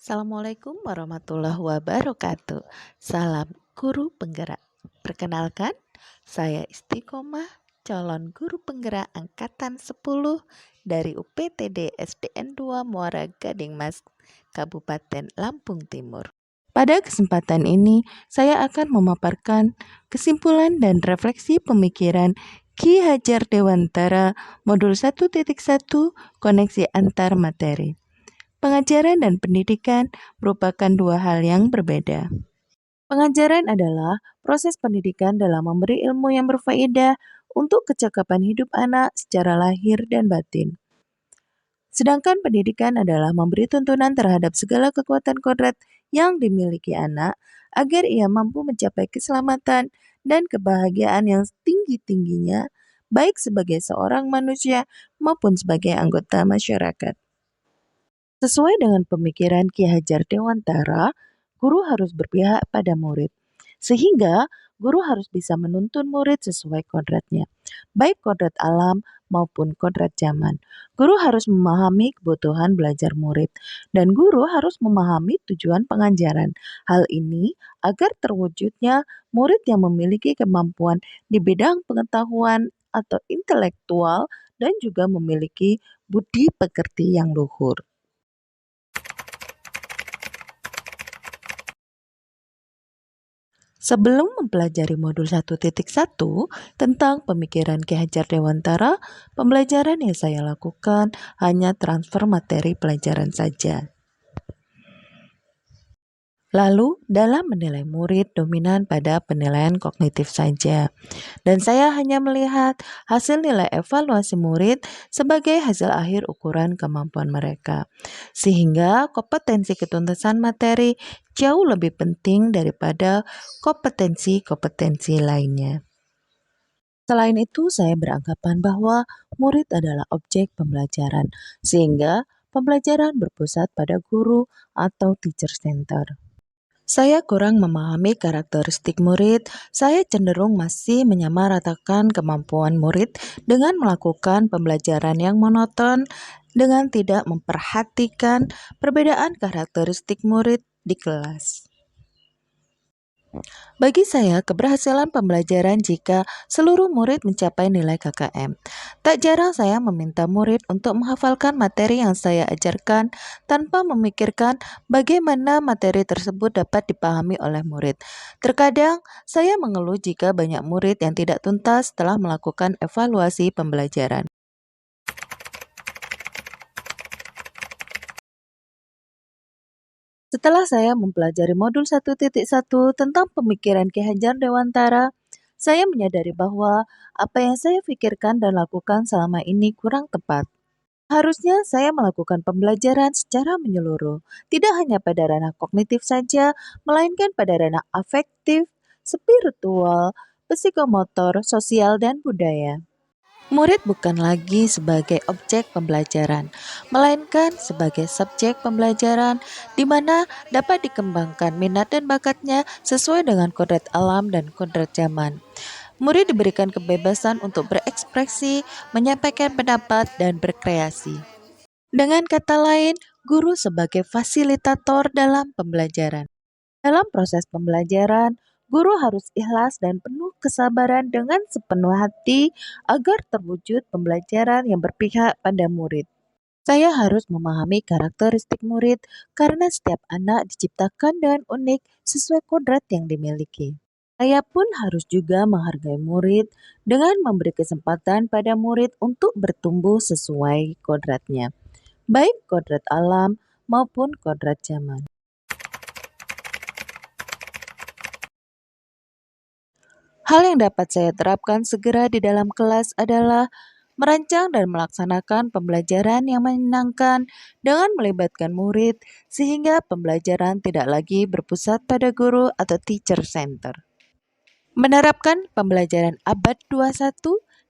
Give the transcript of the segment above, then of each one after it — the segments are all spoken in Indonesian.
Assalamualaikum warahmatullahi wabarakatuh. Salam guru penggerak. Perkenalkan, saya Istiqomah, calon guru penggerak angkatan 10 dari UPTD SDN 2 Muara Gading Mas, Kabupaten Lampung Timur. Pada kesempatan ini, saya akan memaparkan kesimpulan dan refleksi pemikiran Ki Hajar Dewantara Modul 1.1 Koneksi Antar Materi. Pengajaran dan pendidikan merupakan dua hal yang berbeda. Pengajaran adalah proses pendidikan dalam memberi ilmu yang berfaedah untuk kecakapan hidup anak secara lahir dan batin. Sedangkan pendidikan adalah memberi tuntunan terhadap segala kekuatan kodrat yang dimiliki anak agar ia mampu mencapai keselamatan dan kebahagiaan yang tinggi-tingginya, baik sebagai seorang manusia maupun sebagai anggota masyarakat. Sesuai dengan pemikiran Ki Hajar Dewantara, guru harus berpihak pada murid. Sehingga guru harus bisa menuntun murid sesuai kodratnya, baik kodrat alam maupun kodrat zaman. Guru harus memahami kebutuhan belajar murid, dan guru harus memahami tujuan pengajaran. Hal ini agar terwujudnya murid yang memiliki kemampuan di bidang pengetahuan atau intelektual dan juga memiliki budi pekerti yang luhur. Sebelum mempelajari modul 1.1 tentang pemikiran Ki Hajar Dewantara, pembelajaran yang saya lakukan hanya transfer materi pelajaran saja. Lalu, dalam menilai murid dominan pada penilaian kognitif saja. Dan saya hanya melihat hasil nilai evaluasi murid sebagai hasil akhir ukuran kemampuan mereka. Sehingga kompetensi ketuntasan materi jauh lebih penting daripada kompetensi-kompetensi lainnya. Selain itu, saya beranggapan bahwa murid adalah objek pembelajaran, sehingga pembelajaran berpusat pada guru atau teacher center. Saya kurang memahami karakteristik murid. Saya cenderung masih menyamaratakan kemampuan murid dengan melakukan pembelajaran yang monoton, dengan tidak memperhatikan perbedaan karakteristik murid di kelas. Bagi saya, keberhasilan pembelajaran jika seluruh murid mencapai nilai KKM. Tak jarang saya meminta murid untuk menghafalkan materi yang saya ajarkan tanpa memikirkan bagaimana materi tersebut dapat dipahami oleh murid. Terkadang, saya mengeluh jika banyak murid yang tidak tuntas setelah melakukan evaluasi pembelajaran. Setelah saya mempelajari modul 1.1 tentang pemikiran Ki Hajar Dewantara, saya menyadari bahwa apa yang saya pikirkan dan lakukan selama ini kurang tepat. Harusnya saya melakukan pembelajaran secara menyeluruh, tidak hanya pada ranah kognitif saja, melainkan pada ranah afektif, spiritual, psikomotor, sosial, dan budaya. Murid bukan lagi sebagai objek pembelajaran, melainkan sebagai subjek pembelajaran di mana dapat dikembangkan minat dan bakatnya sesuai dengan kodrat alam dan kodrat zaman. Murid diberikan kebebasan untuk berekspresi, menyampaikan pendapat, dan berkreasi. Dengan kata lain, guru sebagai fasilitator dalam pembelajaran. Dalam proses pembelajaran, guru harus ikhlas dan penuh kesabaran dengan sepenuh hati agar terwujud pembelajaran yang berpihak pada murid. Saya harus memahami karakteristik murid karena setiap anak diciptakan dengan unik sesuai kodrat yang dimiliki. Saya pun harus juga menghargai murid dengan memberi kesempatan pada murid untuk bertumbuh sesuai kodratnya, baik kodrat alam maupun kodrat zaman. Hal yang dapat saya terapkan segera di dalam kelas adalah merancang dan melaksanakan pembelajaran yang menyenangkan dengan melibatkan murid sehingga pembelajaran tidak lagi berpusat pada guru atau teacher center. Menerapkan pembelajaran abad 21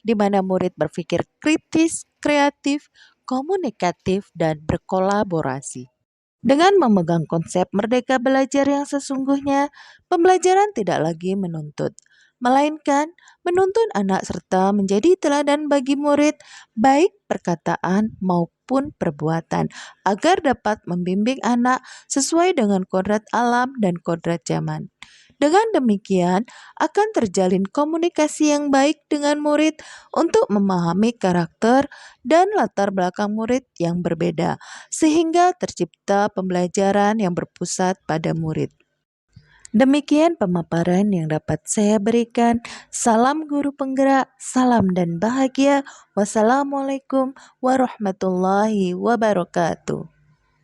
di mana murid berpikir kritis, kreatif, komunikatif, dan berkolaborasi. Dengan memegang konsep merdeka belajar yang sesungguhnya, pembelajaran tidak lagi menuntut, melainkan menuntun anak serta menjadi teladan bagi murid, baik perkataan maupun perbuatan, agar dapat membimbing anak sesuai dengan kodrat alam dan kodrat zaman. Dengan demikian, akan terjalin komunikasi yang baik dengan murid untuk memahami karakter dan latar belakang murid yang berbeda, sehingga tercipta pembelajaran yang berpusat pada murid. Demikian pemaparan yang dapat saya berikan. Salam guru penggerak, salam dan bahagia. Wassalamualaikum warahmatullahi wabarakatuh.